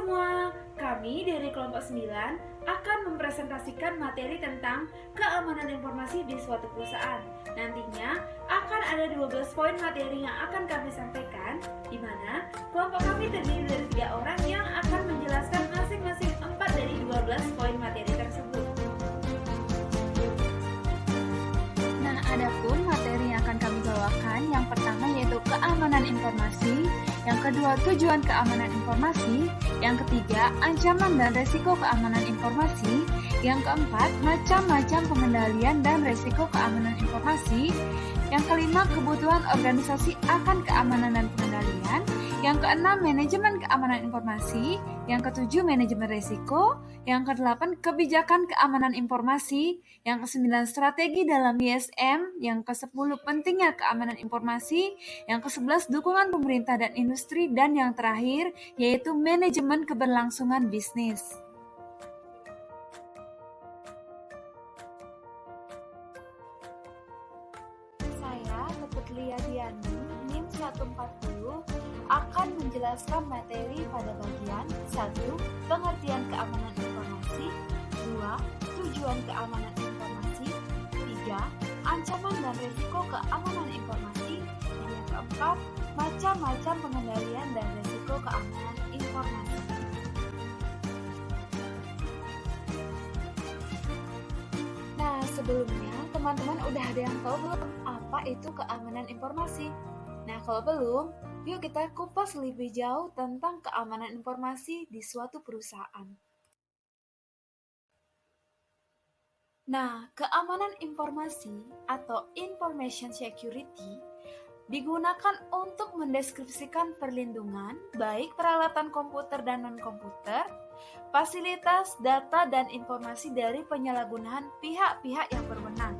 semua, kami dari kelompok 9 akan mempresentasikan materi tentang keamanan informasi di suatu perusahaan. Nantinya akan ada 12 poin materi yang akan kami sampaikan, di mana kelompok kami terdiri dari 3 orang yang akan menjelaskan masing-masing 4 dari 12 poin materi tersebut. Nah, adapun materi yang akan kami bawakan, yang pertama yaitu keamanan informasi, yang kedua tujuan keamanan informasi, yang ketiga ancaman dan resiko keamanan informasi, yang keempat macam-macam pengendalian dan resiko keamanan informasi, yang kelima kebutuhan organisasi akan keamanan dan pengendalian, yang keenam manajemen keamanan informasi, yang ketujuh manajemen resiko, yang kedelapan kebijakan keamanan informasi, yang kesembilan strategi dalam ISM, yang kesepuluh pentingnya keamanan informasi, yang kesebelas dukungan pemerintah dan industri, dan yang terakhir yaitu manajemen keberlangsungan bisnis. Saya, Putlia Diani, NIM 140, akan menjelaskan materi pada bagian 1. Pengertian keamanan informasi, 2. Tujuan keamanan informasi, 3. Ancaman dan risiko keamanan informasi, dan yang keempat, macam-macam pengendalian dan risiko keamanan informasi. Nah, sebelumnya teman-teman udah ada yang tahu belum apa itu keamanan informasi? Nah, kalau belum, yuk kita kupas lebih jauh tentang keamanan informasi di suatu perusahaan. Nah, keamanan informasi atau information security digunakan untuk mendeskripsikan perlindungan baik peralatan komputer dan non-komputer, fasilitas, data, dan informasi dari penyalahgunaan pihak-pihak yang berwenang.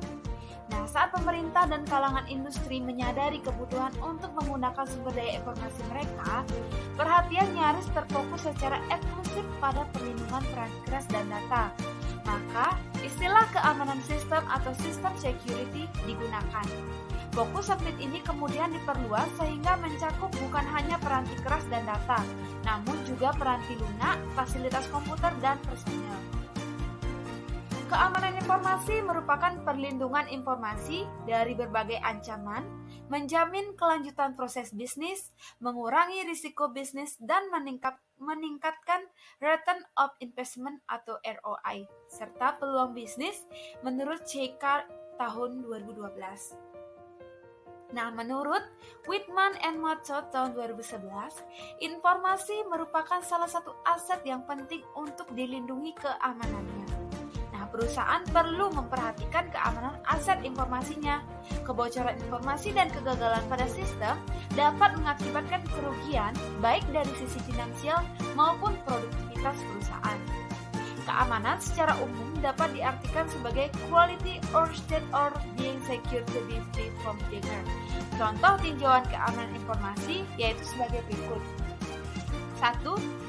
Nah, saat pemerintah dan kalangan industri menyadari kebutuhan untuk menggunakan sumber daya informasi mereka, perhatian nyaris terfokus secara eksklusif pada perlindungan perangkat keras dan data. Maka, istilah keamanan sistem atau sistem security digunakan. Fokus subnet ini kemudian diperluas sehingga mencakup bukan hanya peranti keras dan data, namun juga peranti lunak, fasilitas komputer, dan personel. Keamanan informasi merupakan perlindungan informasi dari berbagai ancaman, menjamin kelanjutan proses bisnis, mengurangi risiko bisnis, dan meningkatkan return of investment atau ROI, serta peluang bisnis menurut CK tahun 2012. Nah, menurut Whitman and Mathot tahun 2011, informasi merupakan salah satu aset yang penting untuk dilindungi keamanannya. Nah, perusahaan perlu memperhatikan keamanan aset informasinya. Kebocoran informasi dan kegagalan pada sistem dapat mengakibatkan kerugian baik dari sisi finansial maupun produktivitas perusahaan. Keamanan secara umum dapat diartikan sebagai quality or state or being secure to be free from danger. Contoh tinjauan keamanan informasi yaitu sebagai berikut. 1.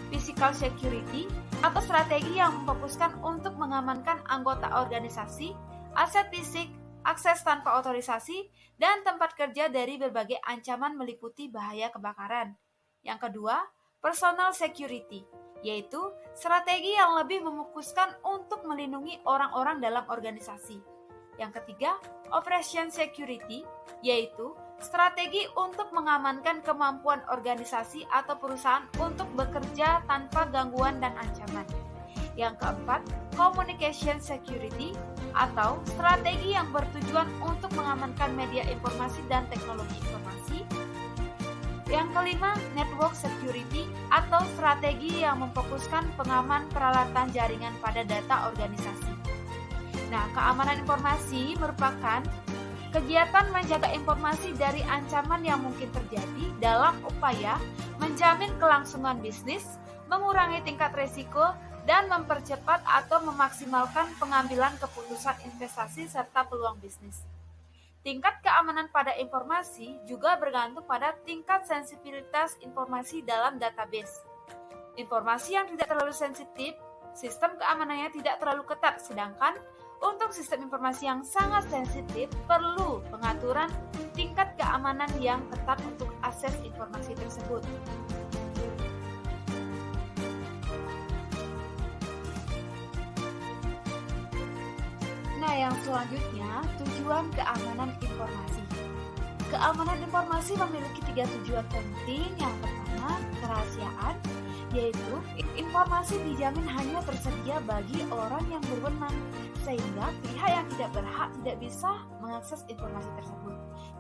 Physical security atau strategi yang memfokuskan untuk mengamankan anggota organisasi, aset fisik, akses tanpa otorisasi, dan tempat kerja dari berbagai ancaman meliputi bahaya kebakaran. Yang kedua, personal security, yaitu strategi yang lebih memfokuskan untuk melindungi orang-orang dalam organisasi. Yang ketiga, operation security, yaitu strategi untuk mengamankan kemampuan organisasi atau perusahaan untuk bekerja tanpa gangguan dan ancaman. Yang keempat, communication security, atau strategi yang bertujuan untuk mengamankan media informasi dan teknologi informasi. Yang kelima, network security atau strategi yang memfokuskan pengaman peralatan jaringan pada data organisasi. Nah, keamanan informasi merupakan kegiatan menjaga informasi dari ancaman yang mungkin terjadi dalam upaya menjamin kelangsungan bisnis, mengurangi tingkat risiko, dan mempercepat atau memaksimalkan pengambilan keputusan investasi serta peluang bisnis. Tingkat keamanan pada informasi juga bergantung pada tingkat sensitivitas informasi dalam database. Informasi yang tidak terlalu sensitif, sistem keamanannya tidak terlalu ketat, sedangkan untuk sistem informasi yang sangat sensitif perlu pengaturan tingkat keamanan yang ketat untuk akses informasi tersebut. yang selanjutnya, tujuan keamanan informasi. Keamanan informasi memiliki 3 tujuan penting. Yang pertama, kerahasiaan, yaitu informasi dijamin hanya tersedia bagi orang yang berwenang, sehingga pihak yang tidak berhak tidak bisa mengakses informasi tersebut.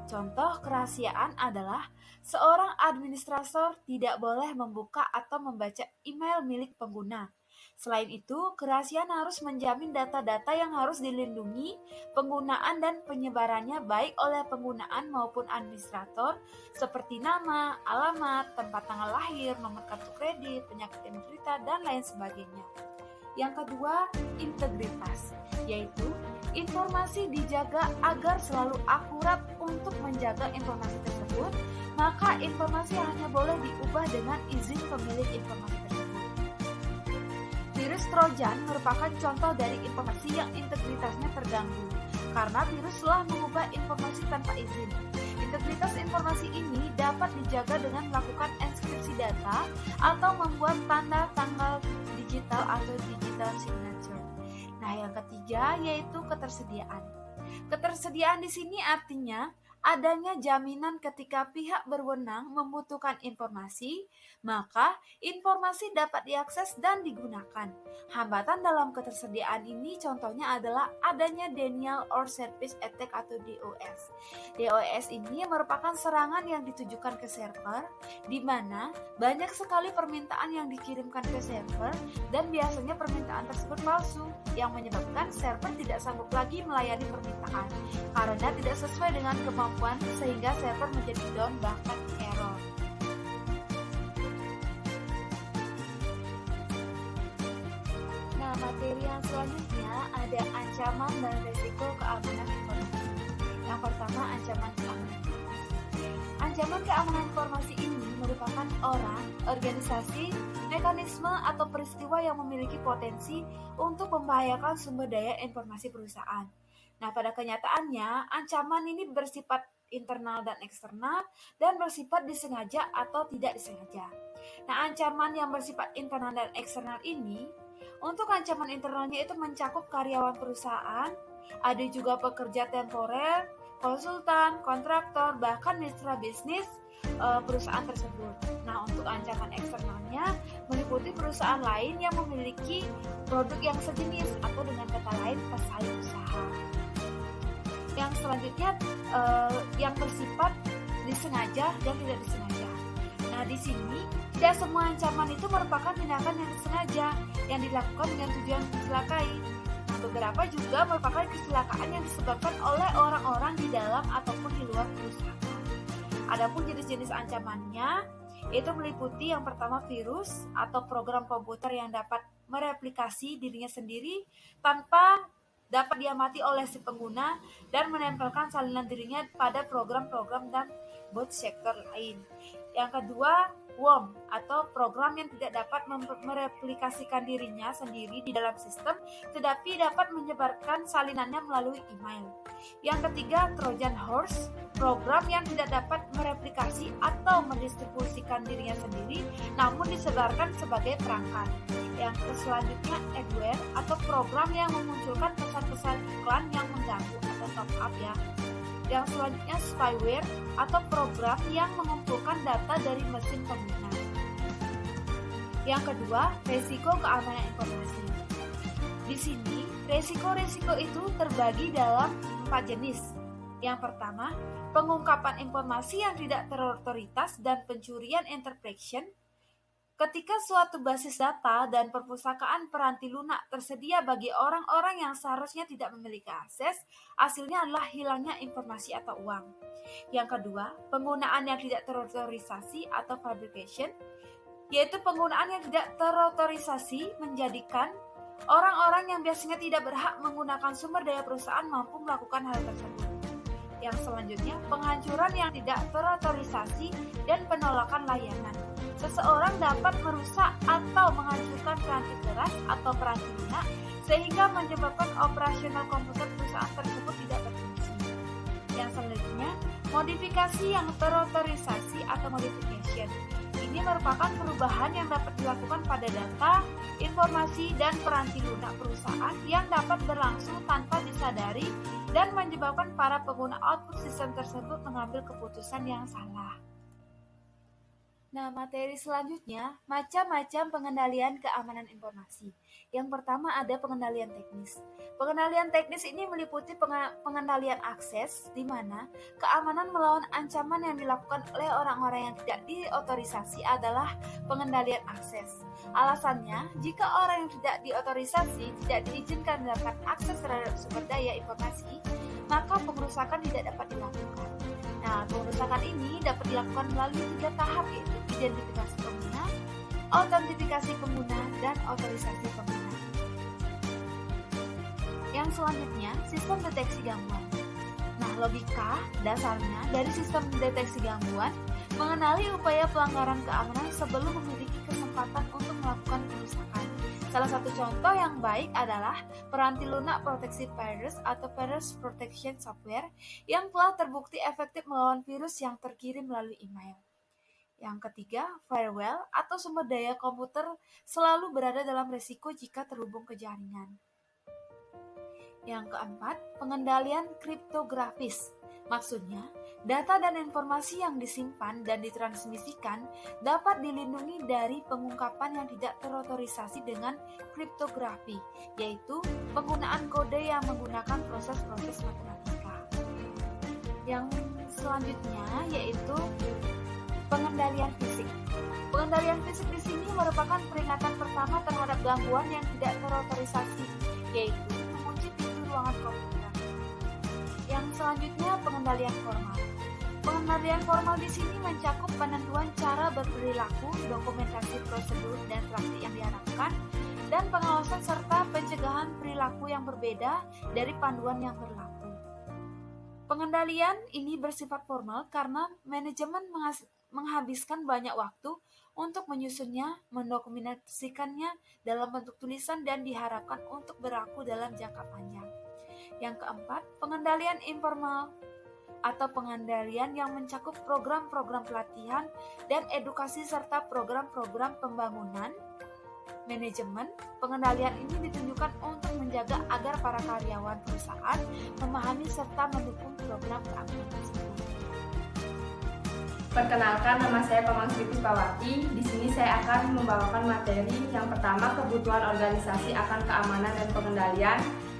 Contoh kerahasiaan adalah seorang administrator tidak boleh membuka atau membaca email milik pengguna. Selain itu, kerahasiaan harus menjamin data-data yang harus dilindungi, penggunaan dan penyebarannya baik oleh penggunaan maupun administrator, seperti nama, alamat, tempat tanggal lahir, nomor kartu kredit, penyakit yang diderita, dan lain sebagainya. Yang kedua, integritas, yaitu informasi dijaga agar selalu akurat. Untuk menjaga informasi tersebut, maka informasi hanya boleh diubah dengan izin pemilik informasi tersebut. Virus Trojan merupakan contoh dari informasi yang integritasnya terganggu, karena virus telah mengubah informasi tanpa izin. Integritas informasi ini dapat dijaga dengan melakukan enkripsi data atau membuat tanda tanggal digital atau digital signature. Nah, yang ketiga yaitu ketersediaan. Ketersediaan di sini artinya adanya jaminan ketika pihak berwenang membutuhkan informasi, maka informasi dapat diakses dan digunakan. Hambatan dalam ketersediaan ini contohnya adalah adanya denial or service attack atau DOS. DOS ini merupakan serangan yang ditujukan ke server, di mana banyak sekali permintaan yang dikirimkan ke server dan biasanya permintaan tersebut palsu, yang menyebabkan server tidak sanggup lagi melayani permintaan karena tidak sesuai dengan kemampuan, sehingga server menjadi down bahkan error. Nah, materi yang selanjutnya ada ancaman dan risiko keamanan informasi. Yang pertama, ancaman keamanan informasi. Ancaman keamanan informasi ini merupakan orang, organisasi, mekanisme atau peristiwa yang memiliki potensi untuk membahayakan sumber daya informasi perusahaan. Nah, pada kenyataannya, ancaman ini bersifat internal dan eksternal dan bersifat disengaja atau tidak disengaja. Nah, ancaman yang bersifat internal dan eksternal ini, untuk ancaman internalnya itu mencakup karyawan perusahaan, ada juga pekerja temporer, konsultan, kontraktor, bahkan mitra bisnis perusahaan tersebut. Nah, untuk ancaman eksternalnya meliputi perusahaan lain yang memiliki produk yang sejenis atau dengan kata lain pesaing usaha. Yang selanjutnya yang bersifat disengaja dan tidak disengaja. Nah, di sini tidak semua ancaman itu merupakan tindakan yang disengaja yang dilakukan dengan tujuan mencelakai. Nah, beberapa juga merupakan kecelakaan yang disebabkan oleh orang-orang di dalam ataupun di luar perusahaan. Adapun jenis-jenis ancamannya itu meliputi yang pertama virus atau program komputer yang dapat mereplikasi dirinya sendiri tanpa dapat diamati oleh si pengguna dan menempelkan salinan dirinya pada program-program dan bot sektor lain. Yang kedua, worm atau program yang tidak dapat mereplikasikan dirinya sendiri di dalam sistem tetapi dapat menyebarkan salinannya melalui email. Yang ketiga, Trojan horse, program yang tidak dapat mereplikasi atau mendistribusikan dirinya sendiri namun disebarkan sebagai perangkat. Yang selanjutnya, adware atau program yang memunculkan pesan-pesan iklan yang mengganggu atau top up ya. Yang selanjutnya, spyware atau program yang mengumpulkan data dari mesin pengguna. Yang kedua, resiko keamanan informasi. Di sini, resiko-resiko itu terbagi dalam 4 jenis. Yang pertama, pengungkapan informasi yang tidak terotoritas dan pencurian interpretation. Ketika suatu basis data dan perpustakaan peranti lunak tersedia bagi orang-orang yang seharusnya tidak memiliki akses, hasilnya adalah hilangnya informasi atau uang. Yang kedua, penggunaan yang tidak terotorisasi atau fabrication, yaitu penggunaan yang tidak terotorisasi menjadikan orang-orang yang biasanya tidak berhak menggunakan sumber daya perusahaan mampu melakukan hal tersebut. Yang selanjutnya, penghancuran yang tidak terotorisasi dan penolakan layanan. Seseorang dapat merusak atau menghancurkan peranti keras atau peranti lunak sehingga menyebabkan operasional komputer perusahaan tersebut tidak berfungsi. Yang selanjutnya, modifikasi yang terotorisasi atau modification. Ini ini merupakan perubahan yang dapat dilakukan pada data, informasi, dan peranti lunak perusahaan yang dapat berlangsung tanpa disadari dan menyebabkan para pengguna output sistem tersebut mengambil keputusan yang salah. Nah, materi selanjutnya, macam-macam pengendalian keamanan informasi. Yang pertama ada pengendalian teknis. Pengendalian teknis ini meliputi pengendalian akses, di mana keamanan melawan ancaman yang dilakukan oleh orang-orang yang tidak diotorisasi adalah pengendalian akses. Alasannya, jika orang yang tidak diotorisasi tidak diizinkan mendapatkan akses terhadap sumber daya informasi, maka pengerusakan tidak dapat dilakukan. Nah, pengerusakan ini dapat dilakukan melalui 3 tahap, yaitu identifikasi pengguna, autentifikasi pengguna, dan otorisasi pengguna. Yang selanjutnya, sistem deteksi gangguan. Nah, logika dasarnya dari sistem deteksi gangguan mengenali upaya pelanggaran keamanan sebelum memiliki kesempatan untuk melakukan kerusakan. Salah satu contoh yang baik adalah peranti lunak proteksi virus atau virus protection software yang telah terbukti efektif melawan virus yang terkirim melalui email. Yang ketiga, firewall atau sumber daya komputer selalu berada dalam risiko jika terhubung ke jaringan. Yang keempat, pengendalian kriptografis. Maksudnya, data dan informasi yang disimpan dan ditransmisikan dapat dilindungi dari pengungkapan yang tidak terotorisasi dengan kriptografi, yaitu penggunaan kode yang menggunakan proses-proses matematika. Yang selanjutnya yaitu pengendalian fisik. Pengendalian fisik di sini merupakan peringatan pertama terhadap gangguan yang tidak terotorisasi, yaitu mengunci pintu ruangan komputer. Yang selanjutnya pengendalian formal. Pengendalian formal di sini mencakup penentuan cara berperilaku, dokumentasi prosedur dan praktik yang diharapkan, dan pengawasan serta pencegahan perilaku yang berbeda dari panduan yang berlaku. Pengendalian ini bersifat formal karena manajemen menghabiskan banyak waktu untuk menyusunnya, mendokumentasikannya dalam bentuk tulisan dan diharapkan untuk berlaku dalam jangka panjang. Yang keempat, pengendalian informal atau pengendalian yang mencakup program-program pelatihan dan edukasi serta program-program pembangunan manajemen. Pengendalian ini ditunjukkan untuk menjaga agar para karyawan perusahaan memahami serta mendukung program keamanan tersebut. Perkenalkan, nama saya Pamangsi Puspawati. Di sini saya akan membawakan materi yang pertama, kebutuhan organisasi akan keamanan dan pengendalian.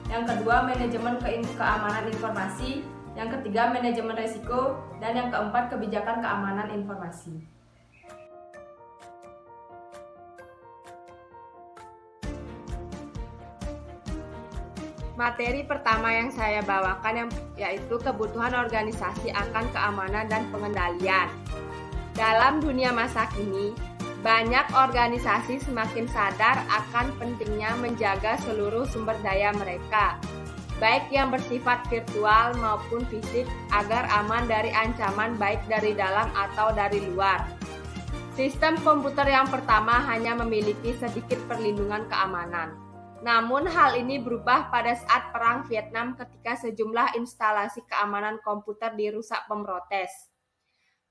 Yang kedua, manajemen keamanan informasi. Yang ketiga, manajemen risiko. Dan yang keempat, kebijakan keamanan informasi. Materi pertama yang saya bawakan yaitu kebutuhan organisasi akan keamanan dan pengendalian. Dalam dunia masa kini, banyak organisasi semakin sadar akan pentingnya menjaga seluruh sumber daya mereka, baik yang bersifat virtual maupun fisik, agar aman dari ancaman baik dari dalam atau dari luar. Sistem komputer yang pertama hanya memiliki sedikit perlindungan keamanan. Namun hal ini berubah pada saat Perang Vietnam ketika sejumlah instalasi keamanan komputer dirusak pemrotes.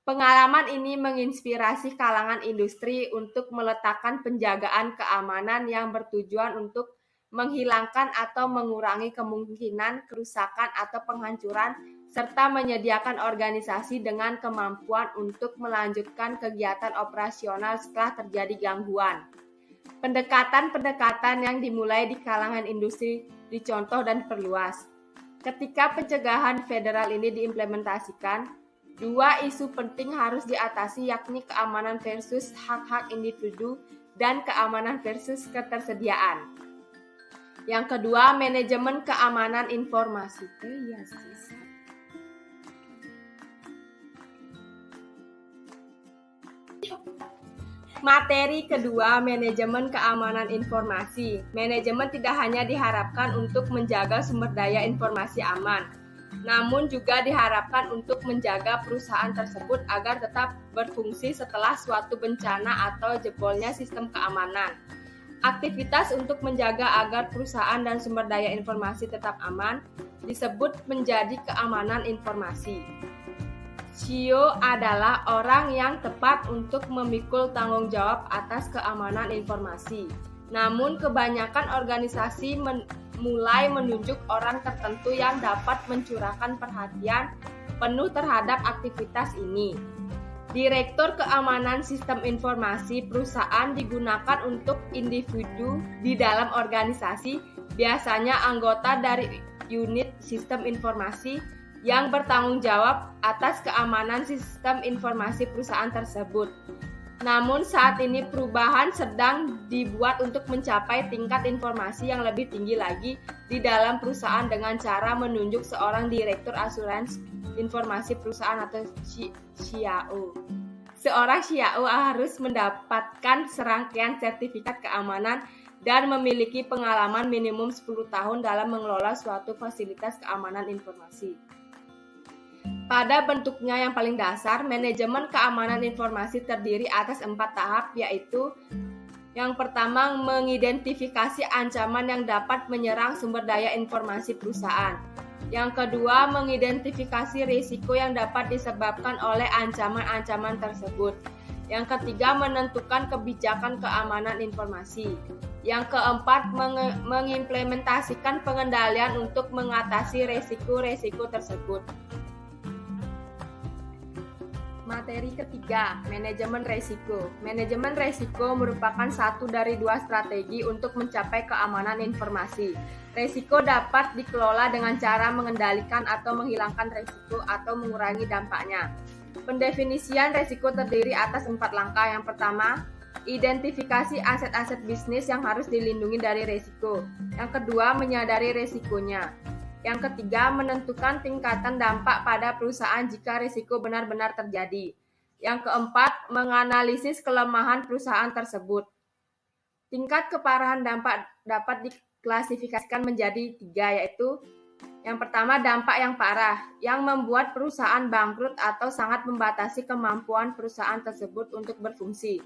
Pengalaman ini menginspirasi kalangan industri untuk meletakkan penjagaan keamanan yang bertujuan untuk menghilangkan atau mengurangi kemungkinan kerusakan atau penghancuran, serta menyediakan organisasi dengan kemampuan untuk melanjutkan kegiatan operasional setelah terjadi gangguan. Pendekatan-pendekatan yang dimulai di kalangan industri dicontoh dan diperluas. Ketika pencegahan federal ini diimplementasikan, 2 isu penting harus diatasi, yakni keamanan versus hak-hak individu dan keamanan versus ketersediaan. Yang kedua, manajemen keamanan informasi. Materi kedua, manajemen keamanan informasi. Manajemen tidak hanya diharapkan untuk menjaga sumber daya informasi aman, namun juga diharapkan untuk menjaga perusahaan tersebut agar tetap berfungsi setelah suatu bencana atau jebolnya sistem keamanan. Aktivitas untuk menjaga agar perusahaan dan sumber daya informasi tetap aman disebut menjadi keamanan informasi. CEO adalah orang yang tepat untuk memikul tanggung jawab atas keamanan informasi. Namun kebanyakan organisasi mulai menunjuk orang tertentu yang dapat mencurahkan perhatian penuh terhadap aktivitas ini. Direktur Keamanan Sistem Informasi perusahaan digunakan untuk individu di dalam organisasi, biasanya anggota dari unit sistem informasi yang bertanggung jawab atas keamanan sistem informasi perusahaan tersebut. Namun saat ini perubahan sedang dibuat untuk mencapai tingkat informasi yang lebih tinggi lagi di dalam perusahaan dengan cara menunjuk seorang direktur asuransi informasi perusahaan atau CIO. Seorang CIO harus mendapatkan serangkaian sertifikat keamanan dan memiliki pengalaman minimum 10 tahun dalam mengelola suatu fasilitas keamanan informasi. Pada bentuknya yang paling dasar, manajemen keamanan informasi terdiri atas 4 tahap, yaitu yang pertama, mengidentifikasi ancaman yang dapat menyerang sumber daya informasi perusahaan. Yang kedua, mengidentifikasi risiko yang dapat disebabkan oleh ancaman-ancaman tersebut. Yang ketiga, menentukan kebijakan keamanan informasi. Yang keempat, mengimplementasikan pengendalian untuk mengatasi risiko-risiko tersebut. Materi ketiga, manajemen risiko. Manajemen risiko merupakan satu dari 2 strategi untuk mencapai keamanan informasi. Risiko dapat dikelola dengan cara mengendalikan atau menghilangkan risiko atau mengurangi dampaknya. Pendefinisian risiko terdiri atas 4 langkah. Yang pertama, identifikasi aset-aset bisnis yang harus dilindungi dari risiko. Yang kedua, menyadari risikonya. Yang ketiga, menentukan tingkatan dampak pada perusahaan jika risiko benar-benar terjadi. Yang keempat, menganalisis kelemahan perusahaan tersebut. Tingkat keparahan dampak dapat diklasifikasikan menjadi 3, yaitu yang pertama, dampak yang parah, yang membuat perusahaan bangkrut atau sangat membatasi kemampuan perusahaan tersebut untuk berfungsi.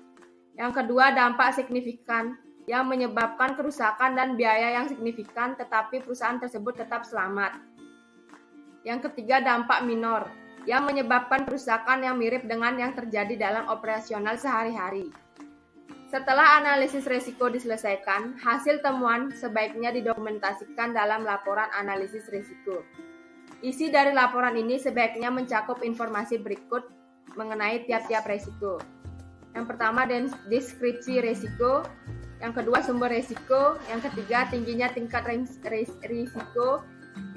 Yang kedua, dampak signifikan, yang menyebabkan kerusakan dan biaya yang signifikan tetapi perusahaan tersebut tetap selamat. Yang ketiga, dampak minor, yang menyebabkan kerusakan yang mirip dengan yang terjadi dalam operasional sehari-hari. Setelah analisis risiko diselesaikan, hasil temuan sebaiknya didokumentasikan dalam laporan analisis risiko. Isi dari laporan ini sebaiknya mencakup informasi berikut mengenai tiap-tiap risiko. Yang pertama, deskripsi risiko. Yang kedua, sumber risiko. Yang ketiga, tingginya tingkat risiko.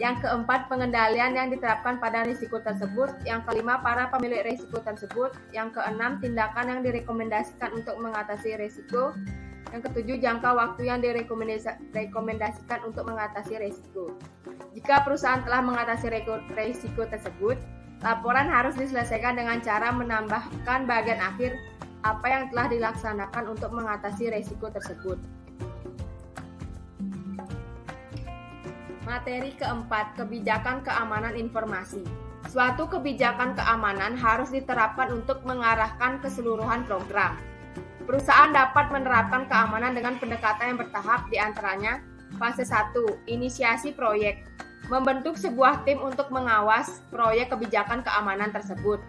Yang keempat, pengendalian yang diterapkan pada risiko tersebut. Yang kelima, para pemilik risiko tersebut. Yang keenam, tindakan yang direkomendasikan untuk mengatasi risiko. Yang ketujuh, jangka waktu yang direkomendasikan untuk mengatasi risiko. Jika perusahaan telah mengatasi risiko tersebut, laporan harus diselesaikan dengan cara menambahkan bagian akhir apa yang telah dilaksanakan untuk mengatasi risiko tersebut. Materi keempat, kebijakan keamanan informasi. Suatu kebijakan keamanan harus diterapkan untuk mengarahkan keseluruhan program. Perusahaan dapat menerapkan keamanan dengan pendekatan yang bertahap, di antaranya fase 1, inisiasi proyek, membentuk sebuah tim untuk mengawas proyek kebijakan keamanan tersebut.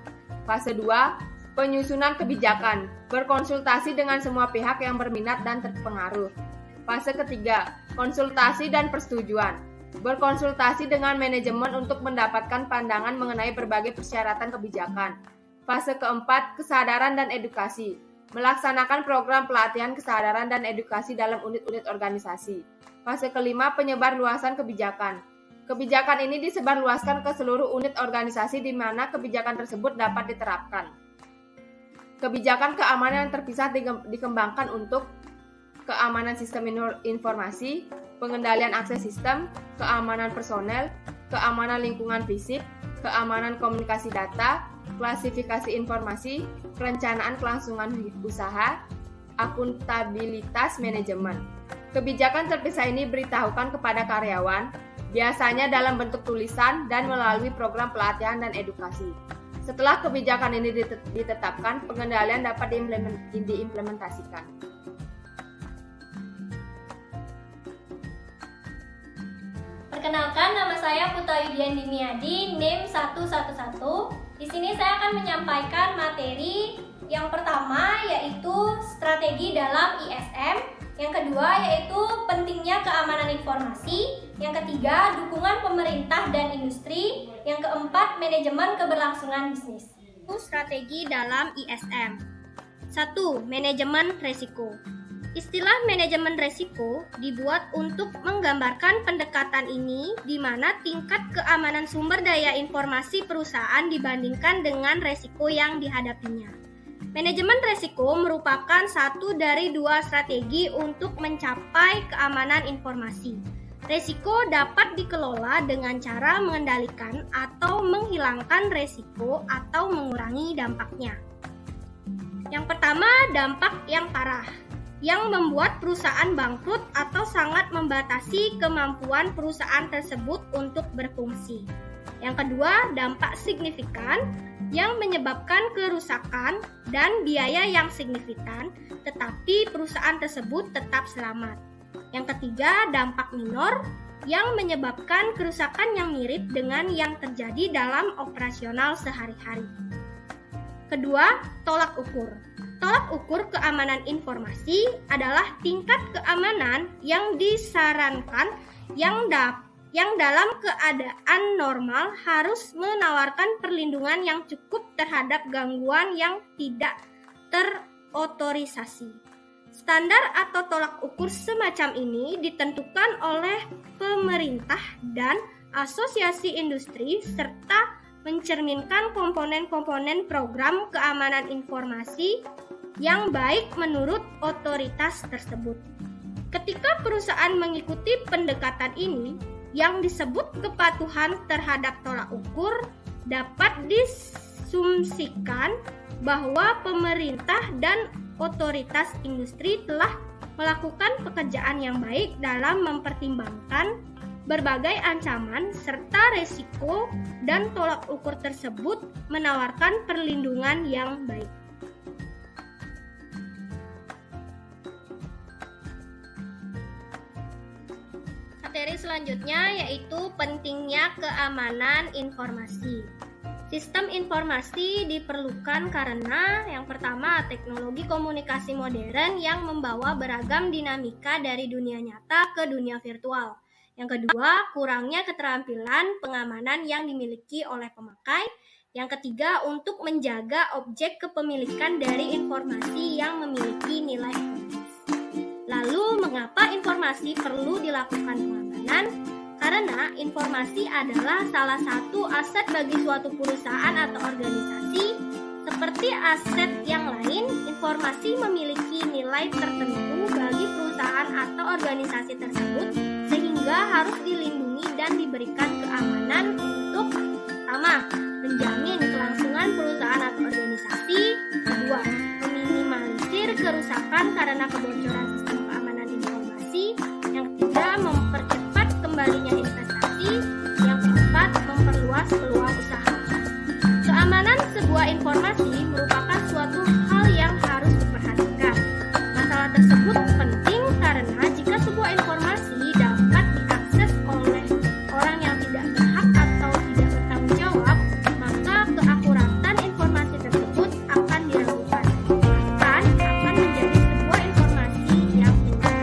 Fase 2, penyusunan kebijakan, berkonsultasi dengan semua pihak yang berminat dan terpengaruh. Fase ketiga, konsultasi dan persetujuan, berkonsultasi dengan manajemen untuk mendapatkan pandangan mengenai berbagai persyaratan kebijakan. Fase keempat, kesadaran dan edukasi, melaksanakan program pelatihan kesadaran dan edukasi dalam unit-unit organisasi. Fase kelima, penyebarluasan kebijakan. Kebijakan ini disebarluaskan ke seluruh unit organisasi di mana kebijakan tersebut dapat diterapkan. Kebijakan keamanan yang terpisah dikembangkan untuk keamanan sistem informasi, pengendalian akses sistem, keamanan personel, keamanan lingkungan fisik, keamanan komunikasi data, klasifikasi informasi, perencanaan kelangsungan usaha, akuntabilitas manajemen. Kebijakan terpisah ini diberitahukan kepada karyawan, biasanya dalam bentuk tulisan dan melalui program pelatihan dan edukasi. Setelah kebijakan ini ditetapkan, pengendalian dapat diimplementasikan. Perkenalkan, nama saya Putra Yudian Dimiadi, NIM 111. Di sini saya akan menyampaikan materi yang pertama yaitu strategi dalam ISM, yang kedua yaitu pentingnya keamanan informasi, yang ketiga dukungan pemerintah dan industri, yang keempat manajemen keberlangsungan bisnis. Strategi dalam ISM. 1. Manajemen resiko. Istilah manajemen resiko dibuat untuk menggambarkan pendekatan ini di mana tingkat keamanan sumber daya informasi perusahaan dibandingkan dengan resiko yang dihadapinya. Manajemen resiko merupakan satu dari dua strategi untuk mencapai keamanan informasi. Resiko dapat dikelola dengan cara mengendalikan atau menghilangkan resiko atau mengurangi dampaknya. Yang pertama, dampak yang parah, yang membuat perusahaan bangkrut atau sangat membatasi kemampuan perusahaan tersebut untuk berfungsi. Yang kedua, dampak signifikan yang menyebabkan kerusakan dan biaya yang signifikan, tetapi perusahaan tersebut tetap selamat. Yang ketiga, dampak minor yang menyebabkan kerusakan yang mirip dengan yang terjadi dalam operasional sehari-hari. Kedua, tolak ukur. Tolak ukur keamanan informasi adalah tingkat keamanan yang disarankan yang dalam keadaan normal harus menawarkan perlindungan yang cukup terhadap gangguan yang tidak terotorisasi. Standar atau tolak ukur semacam ini ditentukan oleh pemerintah dan asosiasi industri serta mencerminkan komponen-komponen program keamanan informasi yang baik menurut otoritas tersebut. Ketika perusahaan mengikuti pendekatan ini, yang disebut kepatuhan terhadap tolak ukur dapat disumsikan bahwa pemerintah dan otoritas industri telah melakukan pekerjaan yang baik dalam mempertimbangkan berbagai ancaman serta resiko, dan tolak ukur tersebut menawarkan perlindungan yang baik. Materi selanjutnya yaitu pentingnya keamanan informasi. Sistem informasi diperlukan karena yang pertama, teknologi komunikasi modern yang membawa beragam dinamika dari dunia nyata ke dunia virtual. Yang kedua, kurangnya keterampilan pengamanan yang dimiliki oleh pemakai. Yang ketiga, untuk menjaga objek kepemilikan dari informasi yang memiliki nilai ekonomis. Lalu, mengapa informasi perlu dilakukan pengamanan? Karena informasi adalah salah satu aset bagi suatu perusahaan atau organisasi. Seperti aset yang lain, informasi memiliki nilai tertentu bagi perusahaan atau organisasi tersebut, sehingga harus dilindungi dan diberikan keamanan untuk pertama, menjamin kelangsungan perusahaan atau organisasi. Kedua, meminimalisir kerusakan karena kebocoran sistem keamanan informasi. Yang ketiga, mempercepat kembalinya investasi. Yang keempat, memperluas peluang usaha. Keamanan sebuah informasi merupakan suatu hal yang harus diperhatikan. Masalah tersebut penting karena jika sebuah informasi dapat diakses oleh orang yang tidak berhak atau tidak bertanggung jawab, maka keakuratan informasi tersebut akan diragukan, bahkan akan menjadi sebuah informasi yang benar.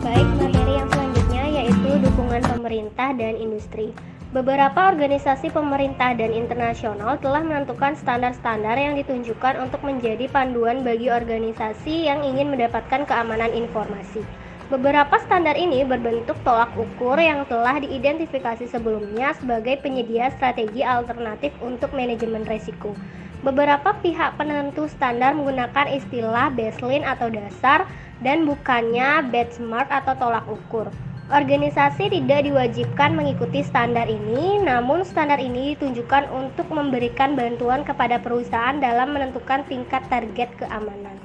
Baik, materi yang selanjutnya yaitu dukungan pemerintah dan industri. Beberapa organisasi pemerintah dan internasional telah menentukan standar-standar yang ditunjukkan untuk menjadi panduan bagi organisasi yang ingin mendapatkan keamanan informasi. Beberapa standar ini berbentuk tolak ukur yang telah diidentifikasi sebelumnya sebagai penyedia strategi alternatif untuk manajemen risiko. Beberapa pihak penentu standar menggunakan istilah baseline atau dasar dan bukannya benchmark atau tolak ukur. Organisasi tidak diwajibkan mengikuti standar ini, namun standar ini ditunjukkan untuk memberikan bantuan kepada perusahaan dalam menentukan tingkat target keamanan.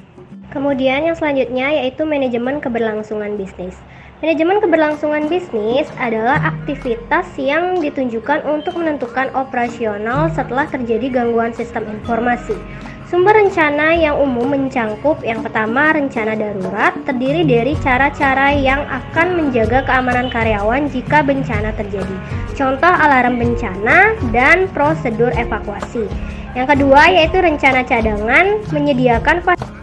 Kemudian yang selanjutnya yaitu manajemen keberlangsungan bisnis. Manajemen keberlangsungan bisnis adalah aktivitas yang ditunjukkan untuk menentukan operasional setelah terjadi gangguan sistem informasi. Sumber rencana yang umum mencangkup yang pertama rencana darurat, terdiri dari cara-cara yang akan menjaga keamanan karyawan jika bencana terjadi. Contoh alarm bencana dan prosedur evakuasi. Yang kedua yaitu rencana cadangan, menyediakan fasilitas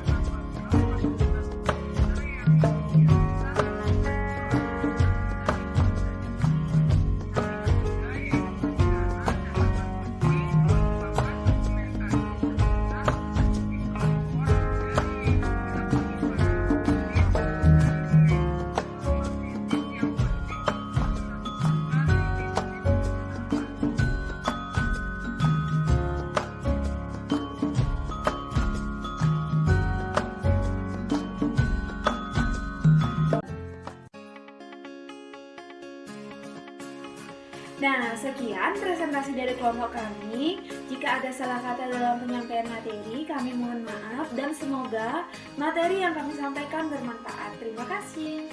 Nah, sekian presentasi dari kelompok kami. Jika ada salah kata dalam penyampaian materi, kami mohon maaf dan semoga materi yang kami sampaikan bermanfaat. Terima kasih.